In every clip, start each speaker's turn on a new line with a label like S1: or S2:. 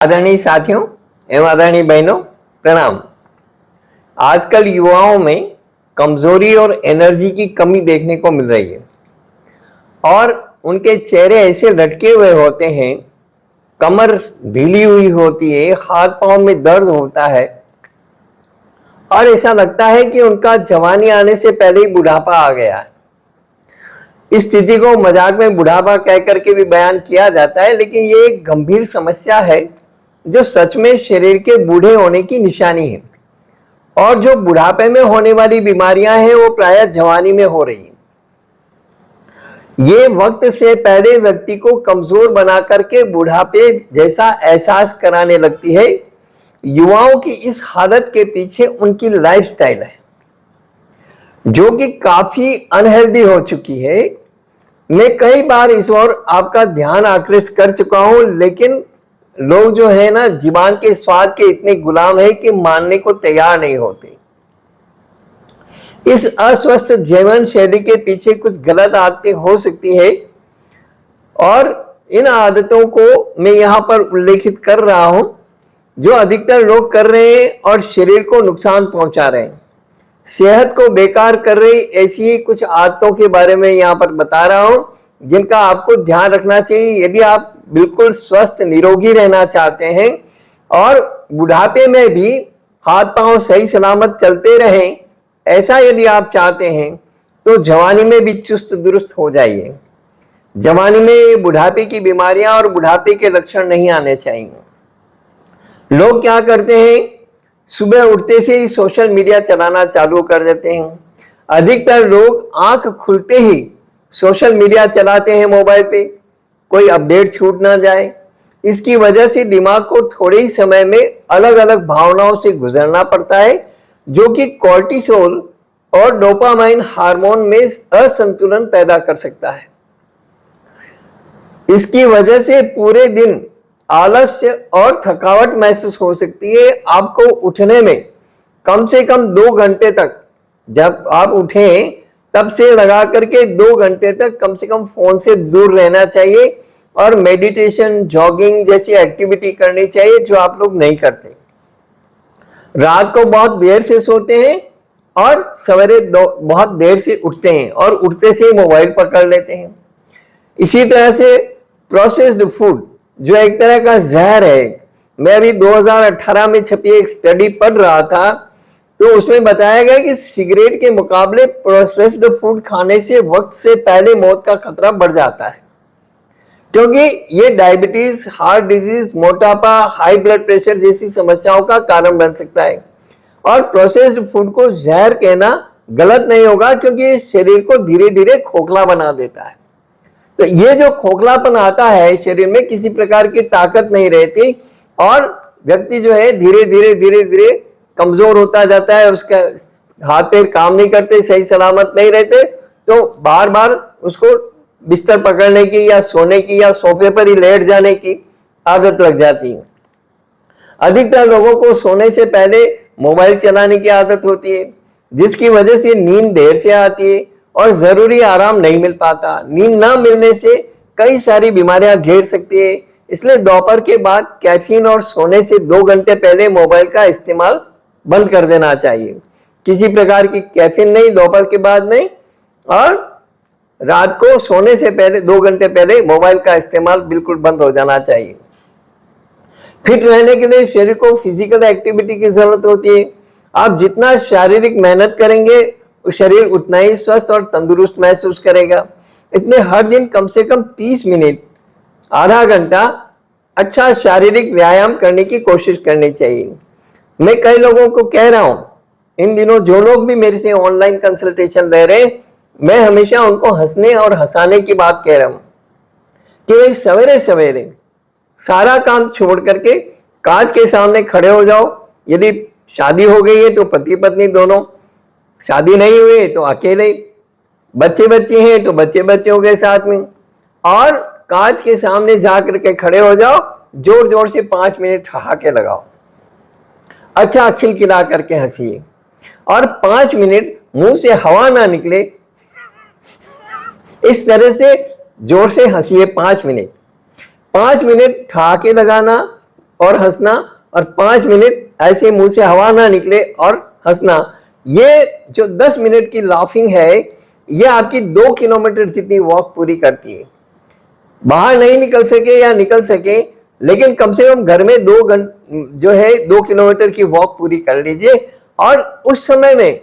S1: आदरणीय साथियों एवं आदरणीय बहनों, प्रणाम। आजकल युवाओं में कमजोरी और एनर्जी की कमी देखने को मिल रही है और उनके चेहरे ऐसे लटके हुए होते हैं, कमर ढीली हुई होती है, हाथ पांव में दर्द होता है और ऐसा लगता है कि उनका जवानी आने से पहले ही बुढ़ापा आ गया है। इस स्थिति को मजाक में बुढ़ापा कह करके भी बयान किया जाता है, लेकिन ये एक गंभीर समस्या है जो सच में शरीर के बूढ़े होने की निशानी है। और जो बुढ़ापे में होने वाली बीमारियां हैं वो प्रायः जवानी में हो रही हैं। ये वक्त से पहले व्यक्ति को कमजोर बना करके बुढ़ापे जैसा एहसास कराने लगती है। युवाओं की इस हालत के पीछे उनकी लाइफस्टाइल है जो कि काफी अनहेल्दी हो चुकी है। मैं कई बार इस ओर आपका ध्यान आकृष्ट कर चुका हूं, लेकिन लोग जो है ना, जीवन के स्वाद के इतने गुलाम है कि मानने को तैयार नहीं होते। इस अस्वस्थ जीवन शैली के पीछे कुछ गलत आदतें हो सकती है और इन आदतों को मैं यहां पर उल्लेखित कर रहा हूं जो अधिकतर लोग कर रहे हैं और शरीर को नुकसान पहुंचा रहे हैं। सेहत को बेकार कर रही ऐसी ही कुछ आदतों के बारे में यहां पर बता रहा हूं जिनका आपको ध्यान रखना चाहिए यदि आप बिल्कुल स्वस्थ निरोगी रहना चाहते हैं और बुढ़ापे में भी हाथ पांव सही सलामत चलते रहें। ऐसा यदि आप चाहते हैं तो जवानी में भी चुस्त दुरुस्त हो जाइए। जवानी में बुढ़ापे की बीमारियां और बुढ़ापे के लक्षण नहीं आने चाहिए। लोग क्या करते हैं, सुबह उठते से ही सोशल मीडिया चलाना चालू कर देते हैं। अधिकतर लोग आंख खुलते ही सोशल मीडिया चलाते हैं मोबाइल पे, कोई अपडेट छूट ना जाए। इसकी वजह से दिमाग को थोड़े ही समय में अलग अलग भावनाओं से गुजरना पड़ता है जो कि कोर्टिसोल और डोपामाइन हार्मोन में असंतुलन पैदा कर सकता है। इसकी वजह से पूरे दिन आलस्य और थकावट महसूस हो सकती है। आपको उठने में कम से कम 2 घंटे तक, जब आप उठें तब से लगा करके 2 घंटे तक कम से कम फोन से दूर रहना चाहिए और मेडिटेशन, जॉगिंग जैसी एक्टिविटी करनी चाहिए जो आप लोग नहीं करते। रात को बहुत देर से सोते हैं और सवेरे बहुत देर से उठते हैं और उठते से ही मोबाइल पकड़ लेते हैं। इसी तरह से प्रोसेस्ड फूड जो एक तरह का जहर है। मैं अभी 2018 में छपी एक स्टडी पढ़ रहा था तो उसमें बताया गया कि सिगरेट के मुकाबले प्रोसेस्ड फूड खाने से वक्त से पहले मौत का खतरा बढ़ जाता है, क्योंकि ये डायबिटीज, हार्ट डिजीज, मोटापा, हाई ब्लड प्रेशर जैसी समस्याओं का कारण बन सकता है। और प्रोसेस्ड फूड को जहर कहना गलत नहीं होगा क्योंकि ये शरीर को धीरे धीरे खोखला बना देता है। तो ये जो खोखलापन आता है शरीर में, किसी प्रकार की ताकत नहीं रहती और व्यक्ति जो है धीरे धीरे कमजोर होता जाता है। उसका हाथ पैर काम नहीं करते, सही सलामत नहीं रहते, तो बार बार उसको बिस्तर पकड़ने की या सोने की या सोफे पर ही लेट जाने की आदत लग जाती है। अधिकतर लोगों को सोने से पहले मोबाइल चलाने की आदत होती है जिसकी वजह से नींद देर से आती है और जरूरी आराम नहीं मिल पाता। नींद ना मिलने से कई सारी बीमारियां घेर सकती है। इसलिए दोपहर के बाद कैफीन और सोने से 2 घंटे पहले मोबाइल का इस्तेमाल बंद कर देना चाहिए। किसी प्रकार की कैफीन नहीं, दोपहर के बाद नहीं, और रात को सोने से पहले 2 घंटे पहले मोबाइल का इस्तेमाल बिल्कुल बंद हो जाना चाहिए। फिट रहने के लिए शरीर को फिजिकल एक्टिविटी की जरूरत होती है। आप जितना शारीरिक मेहनत करेंगे शरीर उतना ही स्वस्थ और तंदुरुस्त महसूस करेगा। इसलिए हर दिन कम से कम 30 मिनट, आधा घंटा अच्छा शारीरिक व्यायाम करने की कोशिश करनी चाहिए। मैं कई लोगों को कह रहा हूं, इन दिनों जो लोग भी मेरे से ऑनलाइन कंसल्टेशन ले रहे हैं, मैं हमेशा उनको हंसने और हंसाने की बात कह रहा हूं कि भाई सवेरे सवेरे सारा काम छोड़ करके कांच के सामने खड़े हो जाओ। यदि शादी हो गई है तो पति पत्नी दोनों, शादी नहीं हुई तो अकेले, बच्चे हैं तो बच्चे हो गए साथ में, और कांच के सामने जाकर के खड़े हो जाओ, जोर जोर से 5 मिनट ठहाके लगाओ, अच्छा खिलखिला करके हंसिए और 5 मिनट मुंह से हवा ना निकले इस तरह से जोर से हंसिए। 5 मिनट ठहाके लगाना और हंसना, और 5 मिनट ऐसे मुंह से हवा ना निकले और हंसना। ये जो 10 मिनट की लाफिंग है, ये आपकी 2 किलोमीटर जितनी वॉक पूरी करती है। बाहर नहीं निकल सके या निकल सके, लेकिन कम से कम घर में 2 किलोमीटर की वॉक पूरी कर लीजिए। और उस समय में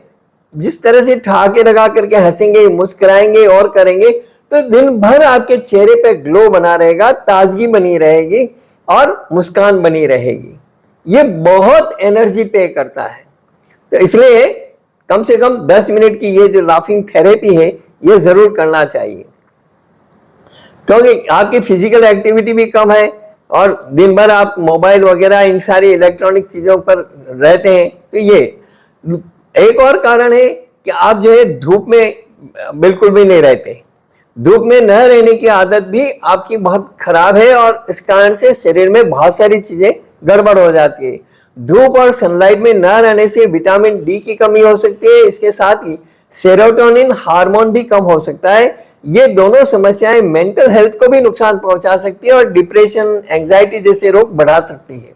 S1: जिस तरह से ठहाके लगा करके हंसेंगे, मुस्कुराएंगे और करेंगे, तो दिन भर आपके चेहरे पे ग्लो बना रहेगा, ताजगी बनी रहेगी और मुस्कान बनी रहेगी। ये बहुत एनर्जी पे करता है। तो इसलिए कम से कम 10 मिनट की ये जो लाफिंग थेरेपी है, ये जरूर करना चाहिए, क्योंकि आपकी फिजिकल एक्टिविटी भी कम है और दिन भर आप मोबाइल वगैरह इन सारी इलेक्ट्रॉनिक चीजों पर रहते हैं। तो ये एक और कारण है कि आप जो है धूप में बिल्कुल भी नहीं रहते। धूप में न रहने की आदत भी आपकी बहुत खराब है और इस कारण से शरीर में बहुत सारी चीजें गड़बड़ हो जाती है। धूप और सनलाइट में न रहने से विटामिन डी की कमी हो सकती है। इसके साथ ही सेरोटोनिन हार्मोन भी कम हो सकता है। ये दोनों समस्याएं मेंटल हेल्थ को भी नुकसान पहुंचा सकती है और डिप्रेशन, एंजाइटी जैसे रोग बढ़ा सकती है।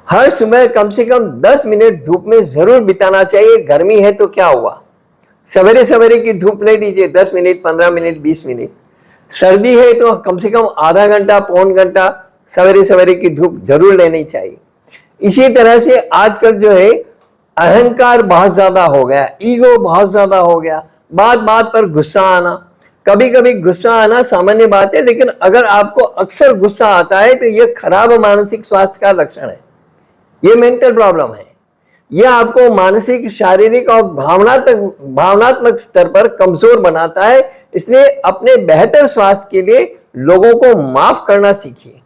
S1: हर सुबह कम से कम 10 मिनट धूप में जरूर बिताना चाहिए। गर्मी है तो क्या हुआ, सवेरे सवेरे की धूप ले लीजिए, 10 मिनट, 15 मिनट, 20 मिनट। सर्दी है तो कम से कम आधा घंटा, पौन घंटा सवेरे सवेरे की धूप जरूर लेनी चाहिए। इसी तरह से आजकल जो है अहंकार बहुत ज्यादा हो गया, ईगो बहुत ज्यादा हो गया, बात बात पर गुस्सा आना। कभी कभी गुस्सा आना सामान्य बात है, लेकिन अगर आपको अक्सर गुस्सा आता है तो यह खराब मानसिक स्वास्थ्य का लक्षण है। यह मेंटल प्रॉब्लम है। यह आपको मानसिक, शारीरिक और भावनात्मक स्तर पर कमजोर बनाता है। इसलिए अपने बेहतर स्वास्थ्य के लिए लोगों को माफ करना सीखिए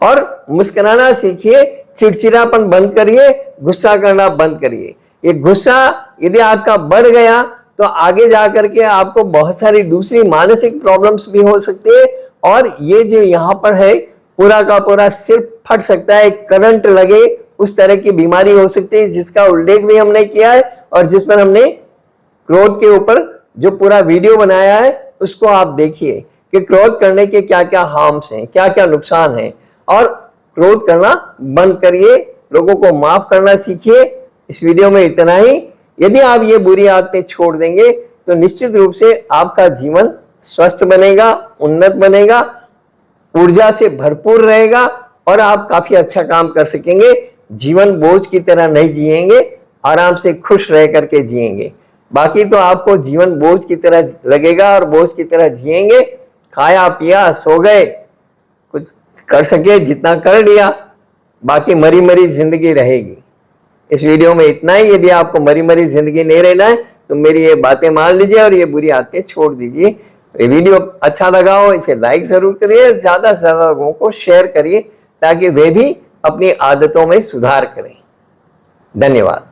S1: और मुस्कुराना सीखिए। चिड़चिड़ापन बंद करिए, गुस्सा करना बंद करिए। ये गुस्सा यदि आपका बढ़ गया तो आगे जाकर के आपको बहुत सारी दूसरी मानसिक प्रॉब्लम्स भी हो सकती है और ये जो यहाँ पर है पूरा का पूरा सिर फट सकता है, करंट लगे, उस तरह की बीमारी हो सकती है, जिसका उल्लेख भी हमने किया है और जिस पर हमने क्रोध के ऊपर जो पूरा वीडियो बनाया है उसको आप देखिए कि क्रोध करने के क्या क्या हार्म्स हैं, क्या क्या नुकसान हैं। और क्रोध करना बंद करिए, लोगों को माफ करना सीखिए। इस वीडियो में इतना ही। यदि आप ये बुरी आदतें छोड़ देंगे तो निश्चित रूप से आपका जीवन स्वस्थ बनेगा, उन्नत बनेगा, ऊर्जा से भरपूर रहेगा और आप काफी अच्छा काम कर सकेंगे। जीवन बोझ की तरह नहीं जिएंगे, आराम से खुश रह करके जिएंगे। बाकी तो आपको जीवन बोझ की तरह लगेगा और बोझ की तरह जिएंगे। खाया पिया सो गए, कुछ कर सके जितना कर लिया, बाकी मरी मरी जिंदगी रहेगी। इस वीडियो में इतना ही। यदि आपको मरी मरी जिंदगी नहीं रहना है तो मेरी ये बातें मान लीजिए और ये बुरी आदतें छोड़ दीजिए। ये वीडियो अच्छा लगा हो इसे लाइक जरूर करिए, ज्यादा से ज्यादा लोगों को शेयर करिए ताकि वे भी अपनी आदतों में सुधार करें। धन्यवाद।